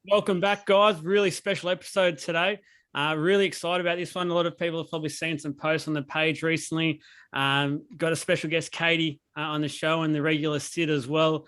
Welcome back, guys. Really special episode today. Really excited about this one. A lot of people have probably seen some posts on the page recently. Got a special guest, Katie, on the show, and the regular Sid as well,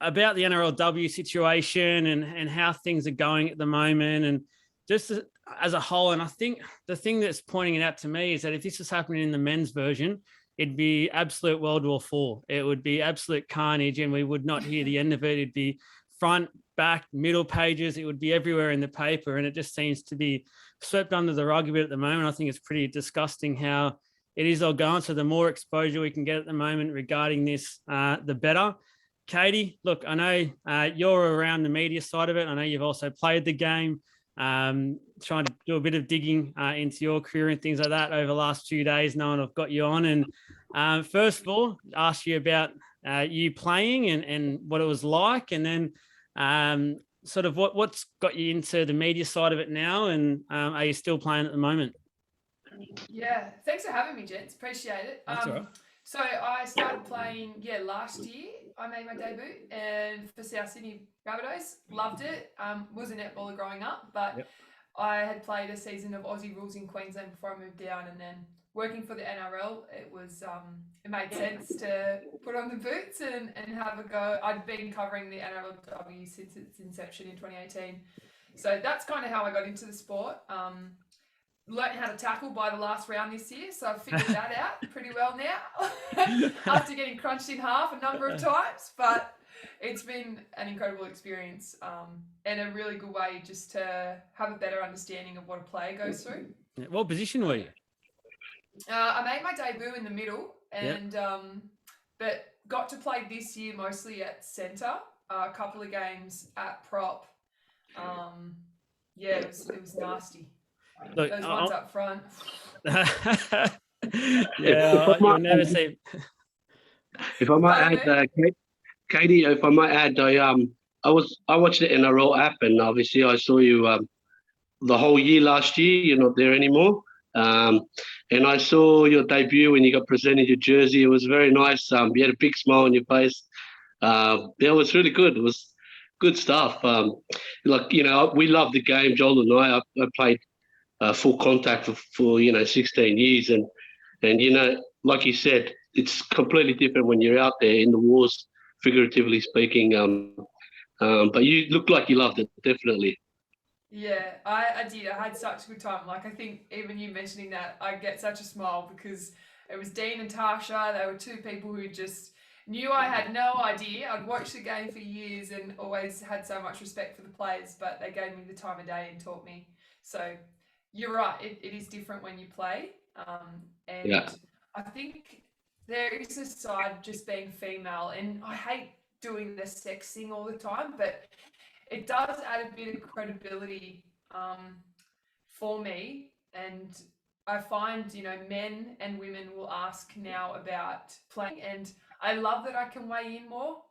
about the NRLW situation and how things are going at the moment, and just as a whole. And I think the thing that's pointing it out to me is that if this was happening in the men's version, it'd be absolute World War IV. It would be absolute carnage, and we would not hear the end of it. It'd be front, back, middle pages. It would be everywhere in the paper, and it just seems to be swept under the rug a bit at the moment. I think it's pretty disgusting how it is all going. So the more exposure we can get at the moment regarding this, the better. Katie, look, I know you're around the media side of it. I know you've also played the game, trying to do a bit of digging into your career and things like that over the last few days, knowing I've got you on. And first of all, ask you about you playing and what it was like, and then sort of what's got you into the media side of it now, and are you still playing at the moment? Yeah, thanks for having me, gents. Appreciate it. That's all right. So I started playing, last year. I made my debut and for South Sydney Rabbitohs. Loved it. Was a netballer growing up, but Yep. I had played a season of Aussie rules in Queensland before I moved down, and then working for the NRL, it was it made sense to put on the boots and have a go. I'd been covering the NRLW since its inception in 2018, so that's kind of how I got into the sport. Learned how to tackle by the last round this year, so I've figured that out pretty well now after getting crunched in half a number of times. But it's been an incredible experience and a really good way just to have a better understanding of what a player goes through. What position were you? I made my debut in the middle, and but got to play this year mostly at centre. A couple of games at prop. It was nasty. Look, Those ones up front. You'll never see. If I might add, Katie, if I might add, I watched the NRL app, and obviously I saw you the whole year last year. You're not there anymore, and I saw your debut when you got presented your jersey. It was very nice. You had a big smile on your face. It was really good. It was good stuff. We love the game, Joel and I played full contact for 16 years, and like you said, it's completely different when you're out there in the wars, figuratively speaking. But you look like you loved it, definitely. Yeah, I did. I had such a good time. Like, I think even you mentioning that, I get such a smile because it was Dean and Tasha. They were two people who just knew I had no idea. I'd watched the game for years and always had so much respect for the players, but they gave me the time of day and taught me. So you're right. It is different when you play. I think there is a side just being female, and I hate doing the sex thing all the time, but it does add a bit of credibility for me. And I find, men and women will ask now about playing, and I love that I can weigh in more.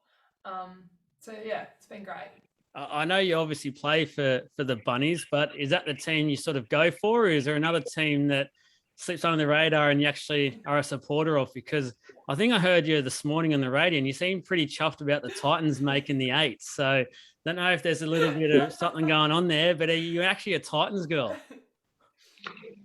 It's been great. I know you obviously play for the Bunnies, but is that the team you sort of go for, or is there another team that slips under the radar and you actually are a supporter of? Because I think I heard you this morning on the radio and you seem pretty chuffed about the Titans making the 8. So I don't know if there's a little bit of something going on there, but are you actually a Titans girl?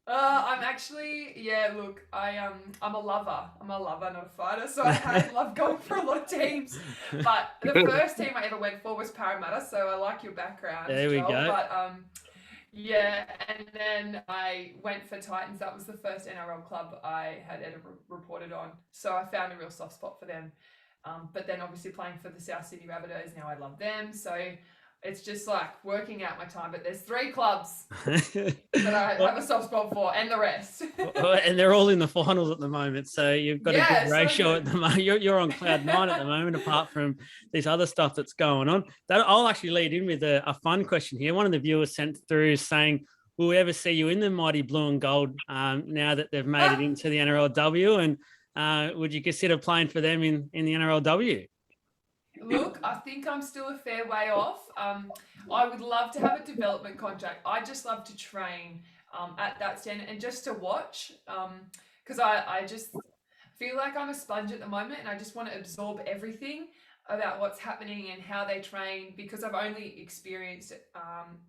I'm actually, look, I'm a lover. I'm a lover, not a fighter. So I love going for a lot of teams. But the first team I ever went for was Parramatta. So I like your background. There we go. But and then I went for Titans. That was the first NRL club I had ever reported on. So I found a real soft spot for them. But then obviously playing for the South Sydney Rabbitohs, now I love them. So it's just like working out my time. But there's 3 clubs that I have a soft spot for, and the rest. And they're all in the finals at the moment. So you've got a good ratio at the moment. You're on cloud 9 at the moment, apart from this other stuff that's going on. I'll actually lead in with a fun question here. One of the viewers sent through saying, will we ever see you in the mighty blue and gold now that they've made it into the NRLW? And would you consider playing for them in the NRLW? Look, I think I'm still a fair way off. I would love to have a development contract. I just love to train at that standard and just to watch, because I just feel like I'm a sponge at the moment and I just want to absorb everything. about what's happening and how they train, because I've only experienced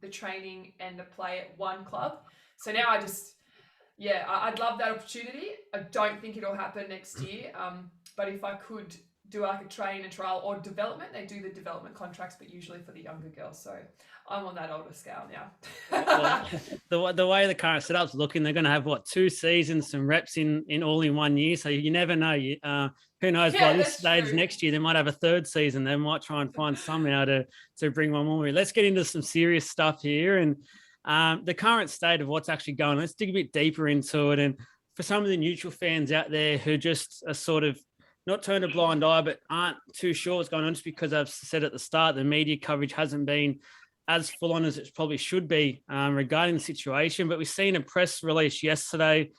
the training and the play at one club. So now I'd love that opportunity. I don't think it'll happen next year. But if I could do like a train, a trial, or development, they do the development contracts, but usually for the younger girls. So I'm on that older scale now. Well, the way the current setup's looking, they're going to have 2 seasons, some reps in all in 1 year. So you never know. Who knows? By this stage next year, they might have a 3rd season. They might try and find somehow to bring one more. Let's get into some serious stuff here and the current state of what's actually going on. Let's dig a bit deeper into it. And for some of the neutral fans out there who just are sort of not turned a blind eye, but aren't too sure what's going on, just because I've said at the start, the media coverage hasn't been as full on as it probably should be regarding the situation. But we've seen a press release yesterday,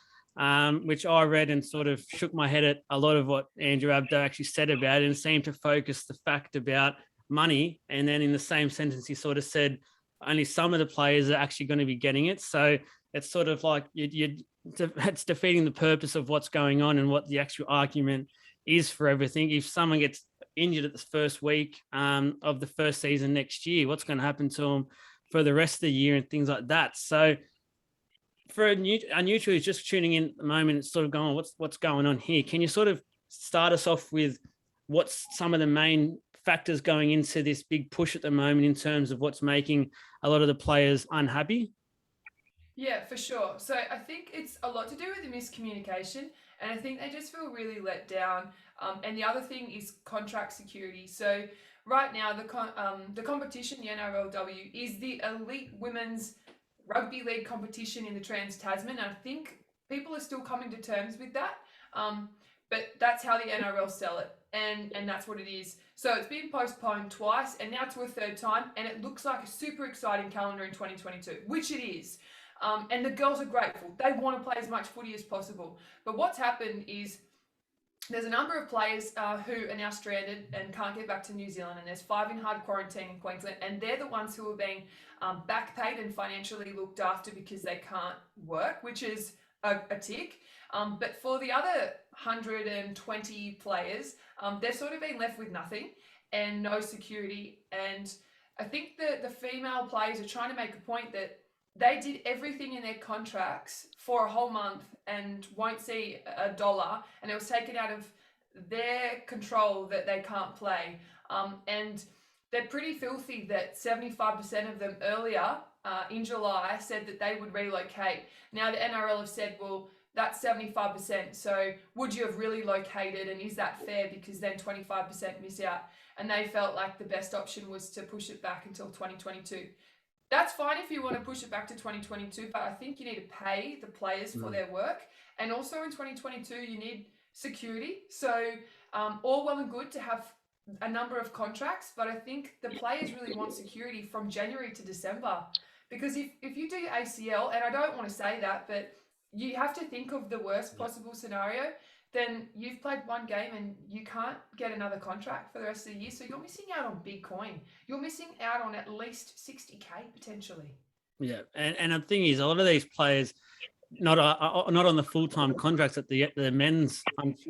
which I read and sort of shook my head at a lot of what Andrew Abdo actually said about it, and seemed to focus the fact about money. And then in the same sentence, he sort of said only some of the players are actually going to be getting it. So it's sort of like it's defeating the purpose of what's going on and what the actual argument is for everything. If someone gets injured at the first week of the first season next year, what's going to happen to them for the rest of the year and things like that. So for a neutral who's just tuning in at the moment, it's sort of going, what's going on here? Can you sort of start us off with what's some of the main factors going into this big push at the moment in terms of what's making a lot of the players unhappy? Yeah, for sure. So I think it's a lot to do with the miscommunication, and I think they just feel really let down. And the other thing is contract security. So right now, the competition, the NRLW, is the elite women's rugby league competition in the Trans-Tasman. And I think people are still coming to terms with that. But that's how the NRL sell it, and that's what it is. So it's been postponed twice, and now to a 3rd time, and it looks like a super exciting calendar in 2022, which it is. And the girls are grateful. They want to play as much footy as possible. But what's happened is there's a number of players who are now stranded and can't get back to New Zealand, and there's 5 in hard quarantine in Queensland, and they're the ones who are being back paid and financially looked after because they can't work, which is a tick. But for the other 120 players, they're sort of being left with nothing and no security. And I think the female players are trying to make a point that they did everything in their contracts for a whole month and won't see $1, and it was taken out of their control that they can't play. And they're pretty filthy that 75% of them earlier in July said that they would relocate. Now the NRL have said, well, that's 75%. So would you have really located, and is that fair? Because then 25% miss out. And they felt like the best option was to push it back until 2022. That's fine if you want to push it back to 2022, but I think you need to pay the players for their work. And also in 2022, you need security. So all well and good to have a number of contracts, but I think the players really want security from January to December. Because if you do your ACL, and I don't want to say that, but you have to think of the worst possible scenario, then you've played one game and you can't get another contract for the rest of the year. So you're missing out on big coin. You're missing out on at least 60K potentially. Yeah. And the thing is, a lot of these players, not on the full-time contracts that the men's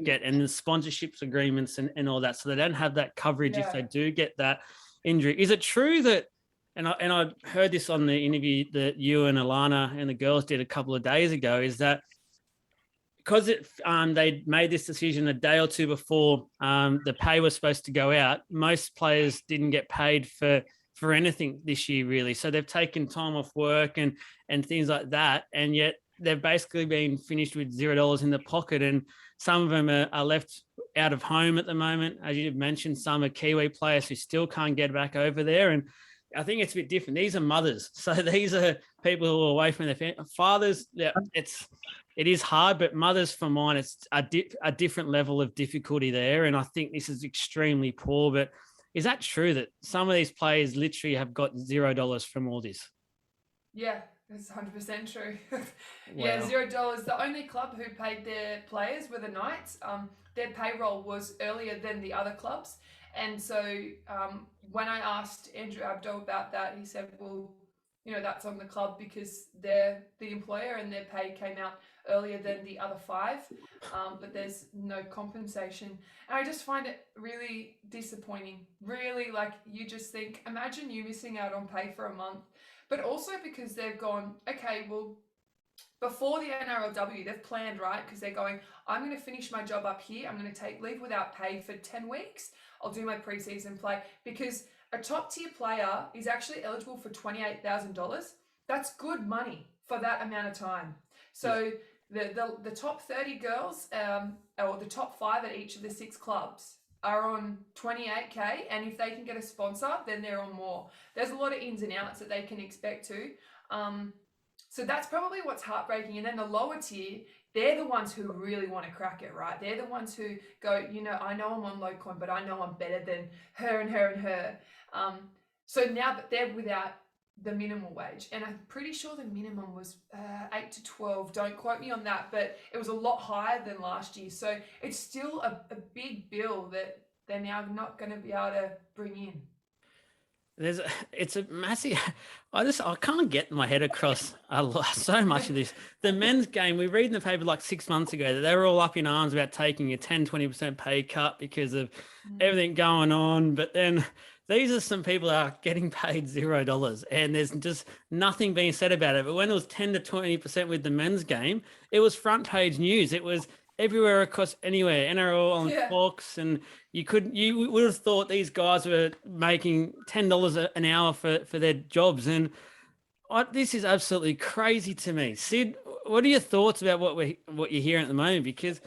get, and the sponsorships agreements and all that. So they don't have that coverage if they do get that injury. Is it true that, and I heard this on the interview that you and Alana and the girls did a couple of days ago, is that because they made this decision a day or two before the pay was supposed to go out, most players didn't get paid for anything this year, really. So they've taken time off work and things like that, and yet they've basically been finished with $0 in the pocket. And some of them are left out of home at the moment. As you mentioned, some are Kiwi players who still can't get back over there. And I think it's a bit different. These are mothers. So these are people who are away from their family. Fathers, yeah, it is hard, but mothers, for mine, it's a different level of difficulty there. And I think this is extremely poor. But is that true that some of these players literally have got $0 from all this? Yeah, that's 100% true. Yeah, Wow. $0. The only club who paid their players were the Knights. Their payroll was earlier than the other clubs. And so when I asked Andrew Abdo about that, he said, well, that's on the club because they're the employer and their pay came out earlier than the other 5, but there's no compensation. And I just find it really disappointing. Really, like, you just think, imagine you missing out on pay for a month, but also because they've gone, okay, well, before the NRLW, they've planned, right? Because they're going, I'm going to finish my job up here. I'm going to take leave without pay for 10 weeks. I'll do my preseason play, because a top tier player is actually eligible for $28,000. That's good money for that amount of time. So the top 30 girls, or the top 5 at each of the 6 clubs are on 28K. And if they can get a sponsor, then they're on more. There's a lot of ins and outs that they can expect to. So that's probably what's heartbreaking. And then the lower tier, they're the ones who really want to crack it, right? They're the ones who go, I know I'm on low coin, but I know I'm better than her and her and her. So now that they're without the minimum wage, and I'm pretty sure the minimum was 8 to 12. Don't quote me on that, but it was a lot higher than last year. So it's still a big bill that they're now not going to be able to bring in. It's a massive. I can't get my head across so much of this. The men's game, we read in the paper like 6 months ago that they were all up in arms about taking a 10-20% pay cut because of everything going on. But then these are some people that are getting paid $0, and there's just nothing being said about it. But when it was 10 to 20% with the men's game, it was front page news. It was everywhere across anywhere, NRL on Fox, and you would have thought these guys were making $10 an hour for their jobs. And this is absolutely crazy to me. Sid, what are your thoughts about what you're hearing at the moment? Because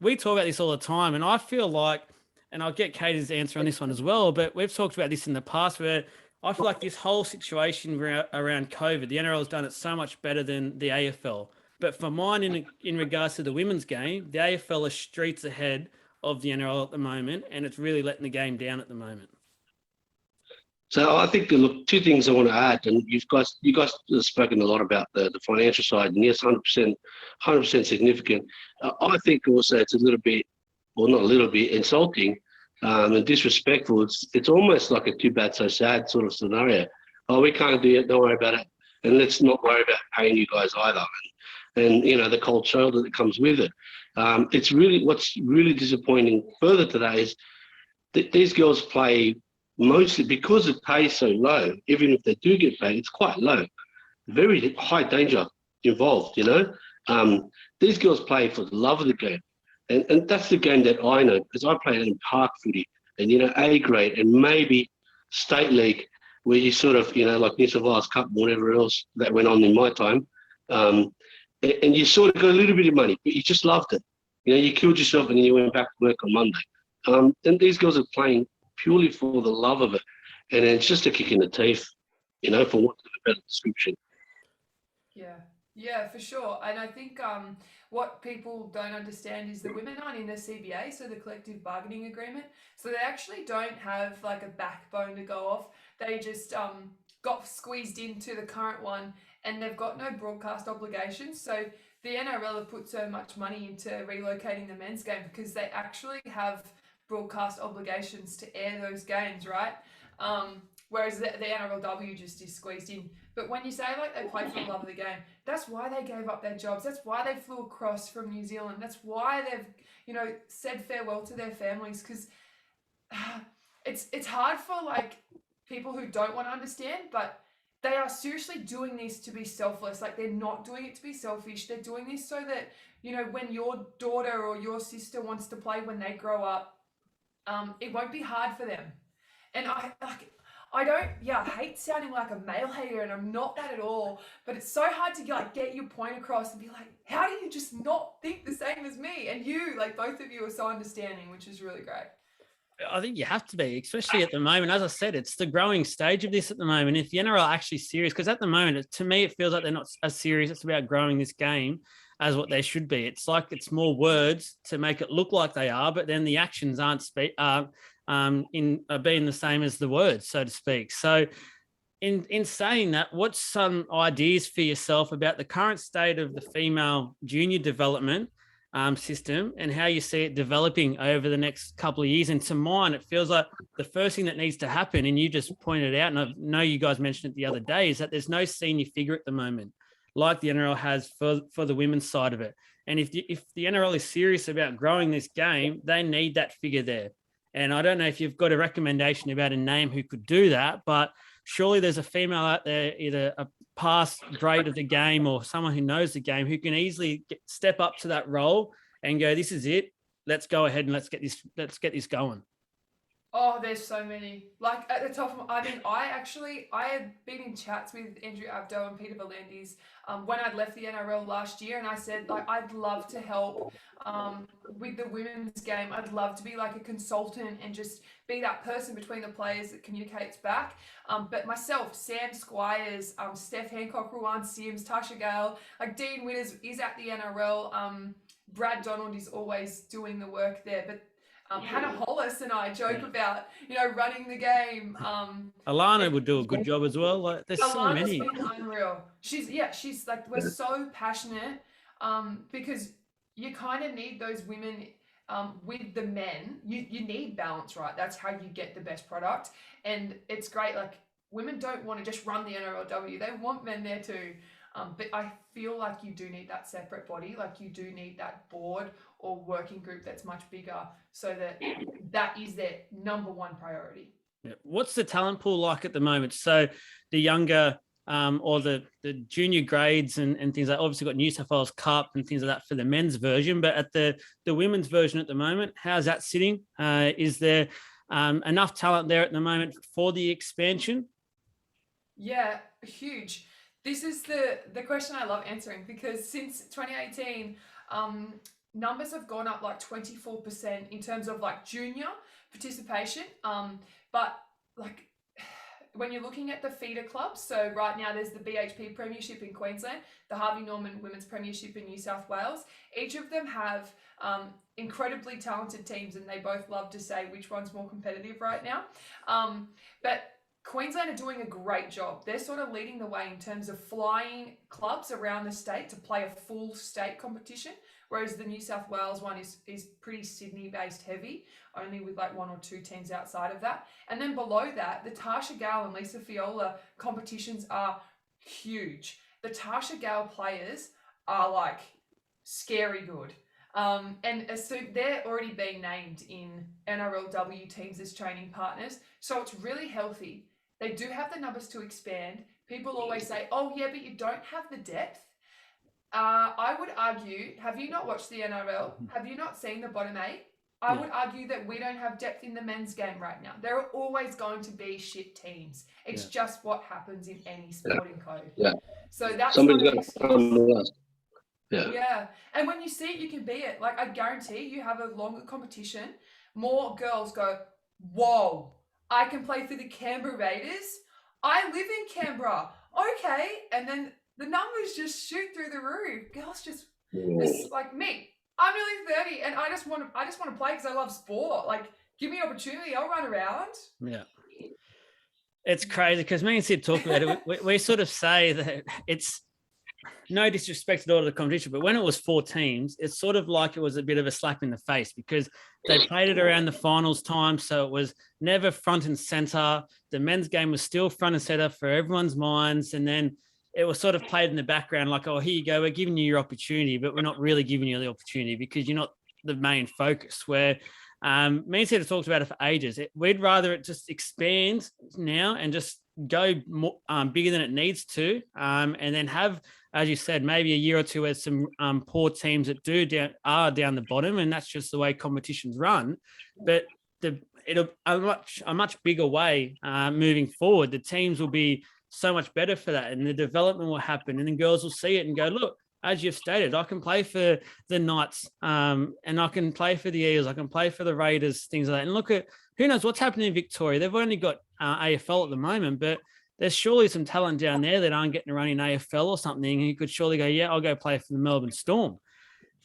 we talk about this all the time, and I feel like, and I'll get Katie's answer on this one as well, but we've talked about this in the past where I feel like this whole situation around COVID, the NRL has done it so much better than the AFL. But for mine, in regards to the women's game, the AFL is streets ahead of the NRL at the moment, and it's really letting the game down at the moment. So I think, look, 2 things I want to add, and you guys have spoken a lot about the financial side, and yes, 100% significant. I think also it's a little bit, well, not a little bit, insulting and disrespectful. It's almost like a too bad, so sad sort of scenario. Oh, we can't do it, don't worry about it, and let's not worry about paying you guys either. And the cold shoulder that comes with it. It's really, what's really disappointing further to that is that these girls play mostly because the pay is so low. Even if they do get paid, it's quite low. Very high danger involved, These girls play for the love of the game. And that's the game that I know, because I played in park footy and, A grade and maybe state league, where you sort of, like New South Wales Cup and whatever else that went on in my time. And you sort of got a little bit of money, but you just loved it. You killed yourself and then you went back to work on Monday. And these girls are playing purely for the love of it. And it's just a kick in the teeth, for want of a better description. Yeah, for sure. And I think what people don't understand is the women aren't in the CBA, so the collective bargaining agreement. So they actually don't have like a backbone to go off. They just got squeezed into the current one, and they've got no broadcast obligations. So the NRL have put so much money into relocating the men's game because they actually have broadcast obligations to air those games, right? Whereas the NRLW just is squeezed in. But when you say like they play for the love of the game, that's why they gave up their jobs. That's why they flew across from New Zealand. That's why they've, said farewell to their families, because it's hard for like people who don't want to understand, but they are seriously doing this to be selfless. Like, they're not doing it to be selfish. They're doing this so that, when your daughter or your sister wants to play when they grow up, it won't be hard for them. And I hate sounding like a male hater, and I'm not that at all, but it's so hard to get your point across and be like, how do you just not think the same as me? And both of you are so understanding, which is really great. I think you have to be, especially at the moment. As I said, it's the growing stage of this at the moment. If the NRL are actually serious, because at the moment, to me, it feels like they're not as serious. It's about growing this game as what they should be. It's like it's more words to make it look like they are, but then the actions aren't being the same as the words, so to speak. So in saying that, what's some ideas for yourself about the current state of the female junior development system and how you see it developing over the next couple of years. And to mine, it feels like the first thing that needs to happen, and you just pointed it out, and I know you guys mentioned it the other day, is that there's no senior figure at the moment like the NRL has for the women's side of it. And if the NRL is serious about growing this game, they need that figure there. And I don't know if you've got a recommendation about a name who could do that, but surely there's a female out there, either a past great of the game or someone who knows the game, who can easily step up to that role and go, this is it. Let's go ahead and let's get this going. Oh, there's so many. Like at the top of, I mean, I had been in chats with Andrew Abdo and Peter V'landys when I'd left the NRL last year, and I said, like, I'd love to help with the women's game. I'd love to be like a consultant and just be that person between the players that communicates back. But myself, Sam Squires, Steph Hancock, Ruan Sims, Tasha Gale, like Dean Winners is at the NRL. Brad Donald is always doing the work there, but Hannah Hollis and I joke about, running the game. Alana would do a good job as well. Like, there's so many. Been unreal. She's like, we're so passionate because you kind of need those women with the men. You need balance, right? That's how you get the best product. And it's great. Like, women don't want to just run the NRLW. They want men there too. But I feel like you do need that separate body. Like, you do need that board or working group that's much bigger, so that is their number one priority. Yeah. What's the talent pool like at the moment? So the younger or the junior grades and things like, obviously got New South Wales Cup and things like that for the men's version, but at the women's version at the moment, how's that sitting? Is there enough talent there at the moment for the expansion? Yeah, huge. This is the question I love answering, because since 2018, numbers have gone up like 24% in terms of like junior participation. But like, when you're looking at the feeder clubs, so right now there's the BHP Premiership in Queensland, the Harvey Norman Women's Premiership in New South Wales. Each of them have incredibly talented teams, and they both love to say which one's more competitive right now. But Queensland are doing a great job. They're sort of leading the way in terms of flying clubs around the state to play a full state competition, whereas the New South Wales one is pretty Sydney-based heavy, only with like one or two teams outside of that. And then below that, the Tasha Gale and Lisa Fiola competitions are huge. The Tasha Gale players are like scary good. And so they're already being named in NRLW teams as training partners. So it's really healthy. They do have the numbers to expand. People always say, oh yeah, but you don't have the depth. I would argue, have you not watched the NRL? Have you not seen the bottom 8? I would argue that we don't have depth in the men's game right now. There are always going to be shit teams. It's just what happens in any sporting code. Yeah. So that's somebody's not an got to excuse. come with us. Yeah. And when you see it, you can be it. Like, I guarantee you have a longer competition, more girls go, whoa, I can play for the Canberra Raiders. I live in Canberra. Okay. And then the numbers just shoot through the roof. Girls just, it's like me. I'm nearly 30 and I just want to play because I love sport. Like, give me an opportunity. I'll run around. Yeah. It's crazy because me and Sid talk about it. We sort of say that it's no disrespect at all to the competition, but when it was 4 teams, it's sort of like it was a bit of a slap in the face because they played it around the finals time. So it was never front and center. The men's game was still front and center for everyone's minds. And then it was sort of played in the background like, oh, here you go. We're giving you your opportunity, but we're not really giving you the opportunity because you're not the main focus. Where me and Sid have talked about it for ages. We'd rather it just expand now and just go more, bigger than it needs to, and then have, as you said, maybe a year or two as some poor teams that are down the bottom, and that's just the way competitions run. But it'll a much bigger way moving forward. The teams will be so much better for that, and the development will happen, and then girls will see it and go, look, as you've stated, I can play for the Knights, and I can play for the Eels, I can play for the Raiders, things like that. And look at who knows what's happening in Victoria. They've only got AFL at the moment, but there's surely some talent down there that aren't getting a run in AFL or something. And you could surely go, yeah, I'll go play for the Melbourne Storm.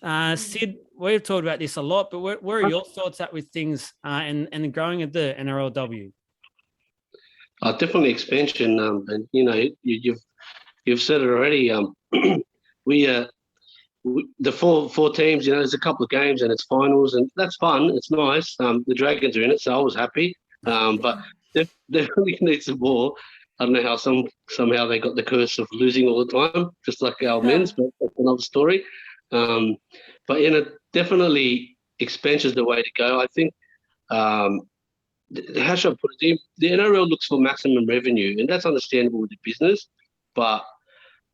Sid, we've talked about this a lot, but where are your thoughts at with things and the growing of the NRLW? Definitely expansion. And you know, you've said it already. We the four teams, there's a couple of games and it's finals, and that's fun. It's nice. The Dragons are in it, so I was happy. But definitely need some more. I don't know how somehow they got the curse of losing all the time, just like our men's, but that's another story. But definitely expansion is the way to go. I think. How should I put it? The NRL looks for maximum revenue, and that's understandable with the business, but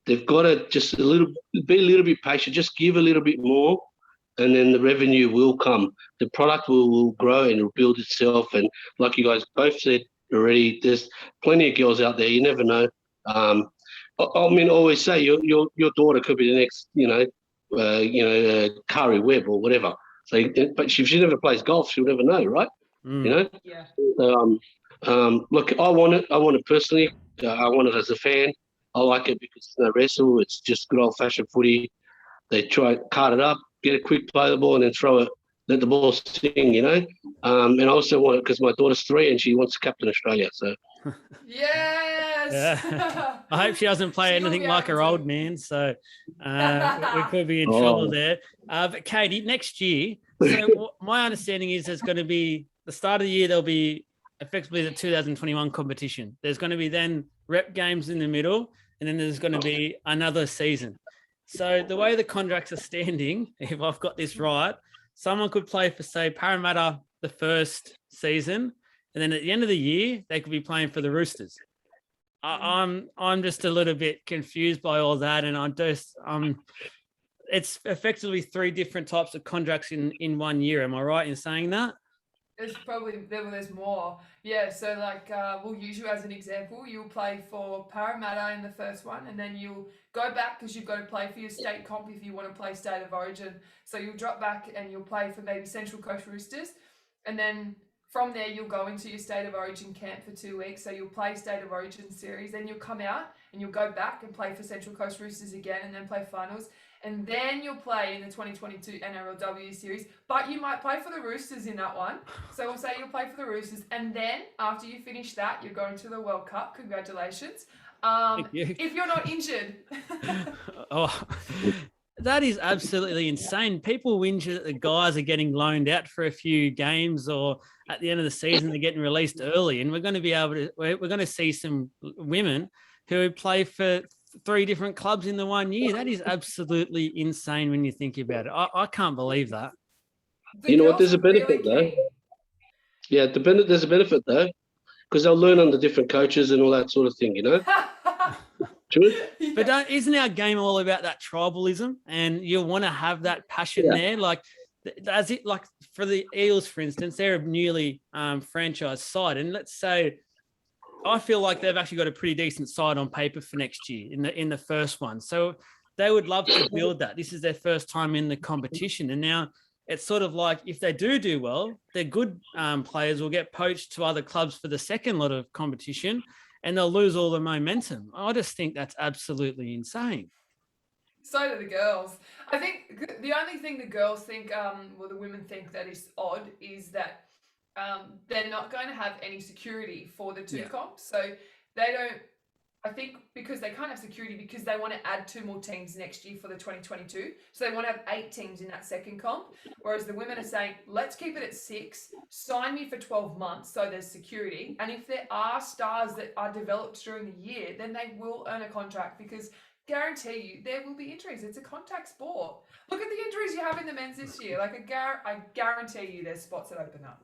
they've got to just be a little bit patient, just give a little bit more, and then the revenue will come. The product will grow and it'll build itself. And like you guys both said already, there's plenty of girls out there. You never know. I mean, I always say your daughter could be the next, Kari Webb or whatever. So, but if she never plays golf, she'll never know, right? Yeah. So, look, I want it personally. I want it as a fan. I like it because it's no wrestle. It's just good old-fashioned footy. They try to cart it up, get a quick play the ball, and then throw it, let the ball sing, And I also want it because my daughter's 3 and she wants to captain Australia. So Yes. Yeah. I hope she doesn't play anything like her old man. So we could be in trouble there. But Katie, next year, so my understanding is there's going to be the start of the year, there'll be effectively the 2021 competition. There's going to be then rep games in the middle, and then there's going to be another season. So the way the contracts are standing, if I've got this right, someone could play for, say, Parramatta the first season, and then at the end of the year, they could be playing for the Roosters. I'm just a little bit confused by all that, and it's effectively 3 different types of contracts in 1 year. Am I right in saying that? There's more. Yeah, so like we'll use you as an example. You'll play for Parramatta in the first one, and then you'll go back because you've got to play for your state comp if you want to play State of Origin. So you'll drop back and you'll play for maybe Central Coast Roosters, and then from there you'll go into your State of Origin camp for 2 weeks. So you'll play State of Origin series, then you'll come out and you'll go back and play for Central Coast Roosters again, and then play finals. And then you'll play in the 2022 NRLW series, but you might play for the Roosters in that one. So we'll say you'll play for the Roosters, and then after you finish that, you're going to the World Cup. Congratulations. Thank you. If you're not injured. Oh, that is absolutely insane. People whinge that the guys are getting loaned out for a few games, or at the end of the season they're getting released early, and we're going to see some women who play for 3 different clubs in the 1 year. That is absolutely insane when you think about it. I can't believe that. You know what? There's a benefit though. Yeah, there's a benefit though, because they'll learn under different coaches and all that sort of thing. True. But isn't our game all about that tribalism? And you want to have that passion there, like for the Eels, for instance, they're a newly franchised side, and let's say, I feel like they've actually got a pretty decent side on paper for next year in the first one. So they would love to build that. This is their first time in the competition. And now it's sort of like if they do well, their good players will get poached to other clubs for the second lot of competition, and they'll lose all the momentum. I just think that's absolutely insane. So do the girls. I think the only thing the girls think, the women think that is odd is that they're not going to have any security for the 2 comps. So they don't, I think because they can't have security because they want to add 2 more teams next year for the 2022. So they want to have 8 teams in that second comp. Whereas the women are saying, let's keep it at 6, sign me for 12 months so there's security. And if there are stars that are developed during the year, then they will earn a contract, because guarantee you there will be injuries. It's a contact sport. Look at the injuries you have in the men's this year. Like I guarantee you there's spots that open up.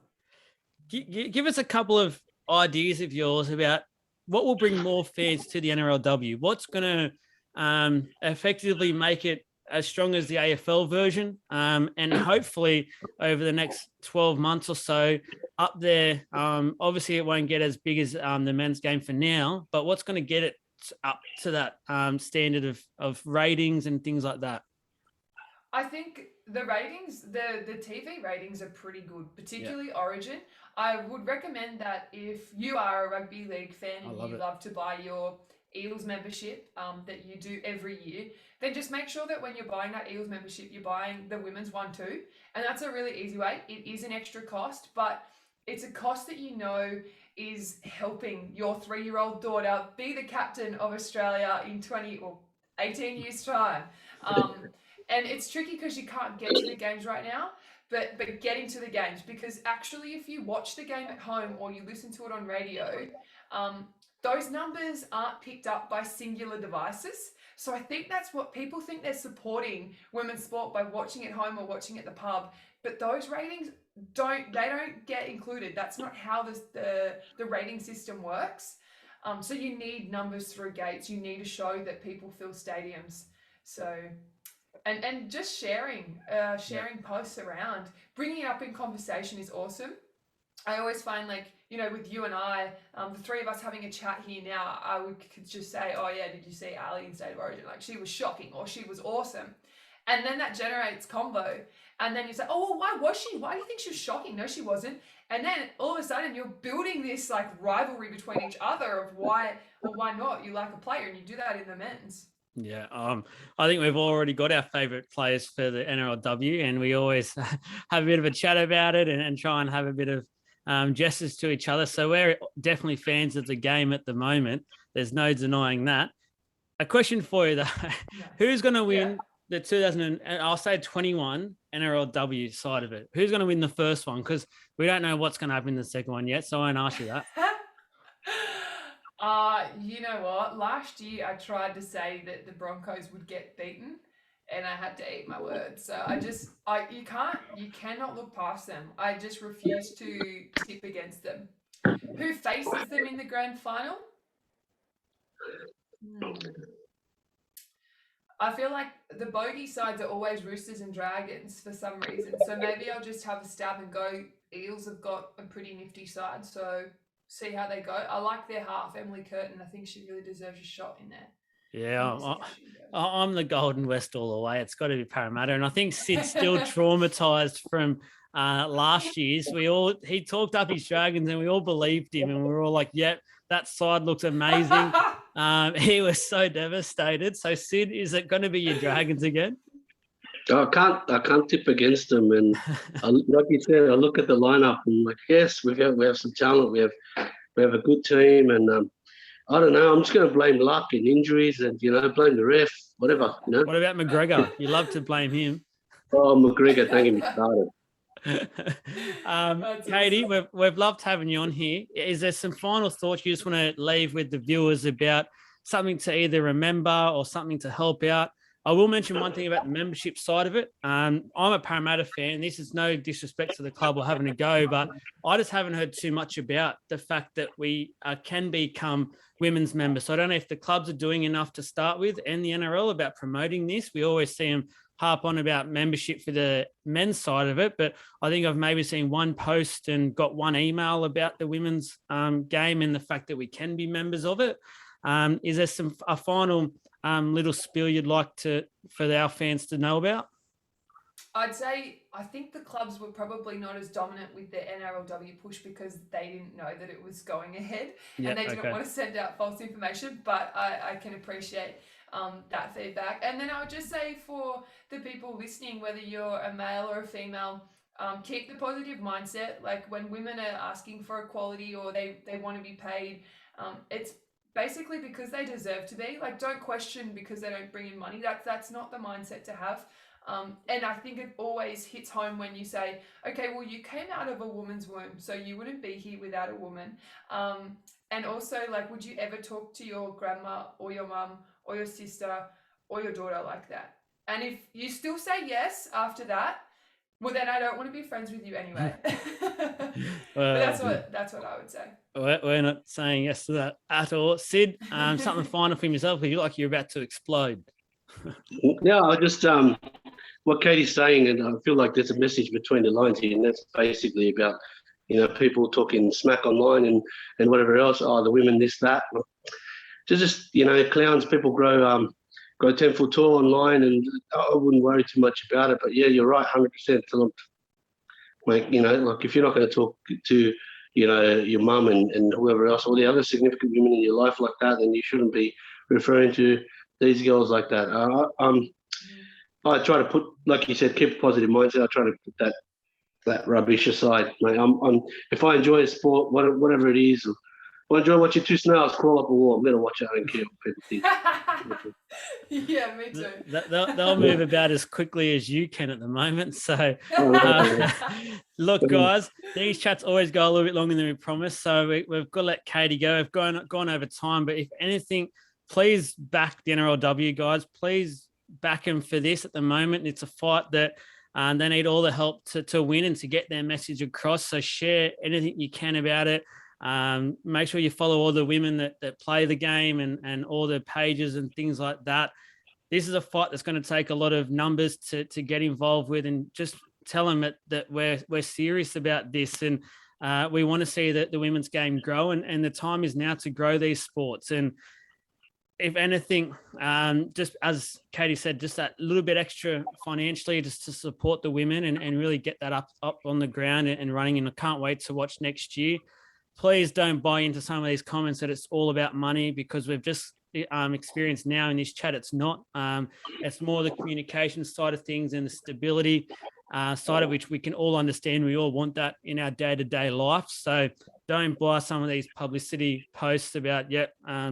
Give us a couple of ideas of yours about what will bring more fans to the NRLW. What's going to effectively make it as strong as the AFL version, and hopefully over the next 12 months or so up there. Obviously, it won't get as big as the men's game for now, but what's going to get it up to that standard of ratings and things like that? I think the ratings, the TV ratings are pretty good, particularly Origin. I would recommend that if you are a rugby league fan and you love to buy your Eels membership that you do every year, then just make sure that when you're buying that Eels membership, you're buying the women's one too. And that's a really easy way. It is an extra cost, but it's a cost that is helping your 3-year-old daughter be the captain of Australia in 20 or 18 years' time. And it's tricky because you can't get to the games right now, but getting to the games, because actually if you watch the game at home or you listen to it on radio, those numbers aren't picked up by singular devices. So I think that's what people think, they're supporting women's sport by watching at home or watching at the pub, but those ratings don't get included. That's not how the rating system works. So you need numbers through gates. You need to show that people fill stadiums. So, and just sharing posts around, bringing it up in conversation is awesome. I always find, like, you know, with you and I, the three of us having a chat here now, could just say, oh yeah, did you see Ali in State of Origin? Like, she was shocking, or she was awesome. And then that generates convo. And then you say, oh, well, why was she? Why do you think she was shocking? No, she wasn't. And then all of a sudden you're building this like rivalry between each other of why or why not you like a player, and you do that in the men's. Yeah, I think we've already got our favourite players for the NRLW, and we always have a bit of a chat about it and try and have a bit of gestures to each other. So we're definitely fans of the game at the moment. There's no denying that. A question for you though: who's going to win the 2021 NRLW side of it? Who's going to win the first one? Because we don't know what's going to happen in the second one yet, so I won't ask you that. You know what? Last year I tried to say that the Broncos would get beaten, and I had to eat my words. So you cannot look past them. I just refuse to tip against them. Who faces them in the grand final? I feel like the bogey sides are always Roosters and Dragons for some reason. So maybe I'll just have a stab and go Eels have got a pretty nifty side. So see how they go. I like their half, Emily Curtin. I think she really deserves a shot in there. Yeah, I'm the Golden West all the way. It's got to be Parramatta. And I think Sid's still traumatised from last year's. He talked up his Dragons and we all believed him, and we were all like, yep, that side looks amazing. He was so devastated. So Sid, is it going to be your Dragons again? I can't tip against them, and like you said, I look at the lineup and I'm like, yes, we have some talent, we have a good team, and I don't know, I'm just going to blame luck and injuries, and blame the ref, whatever. What about McGregor? You love to blame him. Oh, McGregor, don't get me started. Katie, we've loved having you on here. Is there some final thoughts you just want to leave with the viewers about something to either remember or something to help out? I will mention one thing about the membership side of it. I'm a Parramatta fan. This is no disrespect to the club or having a go, but I just haven't heard too much about the fact that we can become women's members. So I don't know if the clubs are doing enough to start with, and the NRL about promoting this. We always see them harp on about membership for the men's side of it, but I think I've maybe seen one post and got one email about the women's game and the fact that we can be members of it. Is there a final little spiel you'd like for our fans to know about? I'd say I think the clubs were probably not as dominant with their NRLW push because they didn't know that it was going ahead, and they didn't want to send out false information, but I can appreciate that feedback. And then I would just say for the people listening, whether you're a male or a female, keep the positive mindset. Like when women are asking for equality or they want to be paid, it's basically because they deserve to be. Like, don't question because they don't bring in money. That's not the mindset to have. And I think it always hits home when you say, okay, well, you came out of a woman's womb, so you wouldn't be here without a woman. And also, like, would you ever talk to your grandma or your mum or your sister or your daughter like that? And if you still say yes after that, well, then I don't want to be friends with you anyway. But that's what I would say. We're not saying yes to that at all. Sid, something final from yourself. You look like you're about to explode. Yeah, I just what Katie's saying, and I feel like there's a message between the lines here, and that's basically about people talking smack online and whatever else. Oh, the women this that. Just clowns. People grow 10 foot tall online, and I wouldn't worry too much about it. But yeah, you're right, 100%. Tell them, like if you're not going to talk to your mum and whoever else, all the other significant women in your life like that, then you shouldn't be referring to these girls like that. I try to put, like you said, keep a positive mindset. I try to put that rubbish aside. Mate, if I enjoy a sport, whatever it is, or I enjoy watching two snails crawl up a wall. I'm going to watch out and kill people. Yeah, me too. They'll move about as quickly as you can at the moment. So, Oh, look, guys, these chats always go a little bit longer than we promised. So we've got to let Katie go. We've gone over time, but if anything, please back the NRLW guys. Please back them for this at the moment. It's a fight that they need all the help to win and to get their message across. So share anything you can about it. Make sure you follow all the women that play the game and all the pages and things like that. This is a fight that's going to take a lot of numbers to get involved with, and just tell them that we're serious about this, and we want to see the women's game grow, and the time is now to grow these sports. And if anything, just as Katie said, just that little bit extra financially just to support the women and really get that up on the ground and running. And I can't wait to watch next year. Please don't buy into some of these comments that it's all about money, because we've just experienced now in this chat it's not. It's more the communication side of things and the stability side of which we can all understand. We all want that in our day-to-day life. So don't buy some of these publicity posts about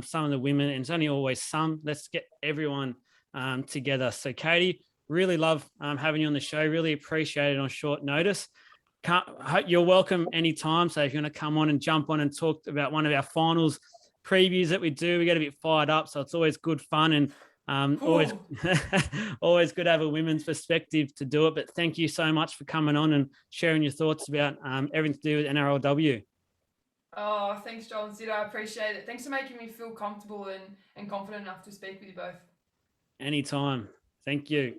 some of the women, and it's only always some. Let's get everyone together. So Katie, really love having you on the show. Really appreciate it on short notice. You're welcome anytime. So if you want to come on and jump on and talk about one of our finals previews that we do, we get a bit fired up. So it's always good fun, and always always good to have a women's perspective to do it. But thank you so much for coming on and sharing your thoughts about everything to do with NRLW. Oh, thanks, Joel and Zito. I appreciate it. Thanks for making me feel comfortable and confident enough to speak with you both. Anytime. Thank you.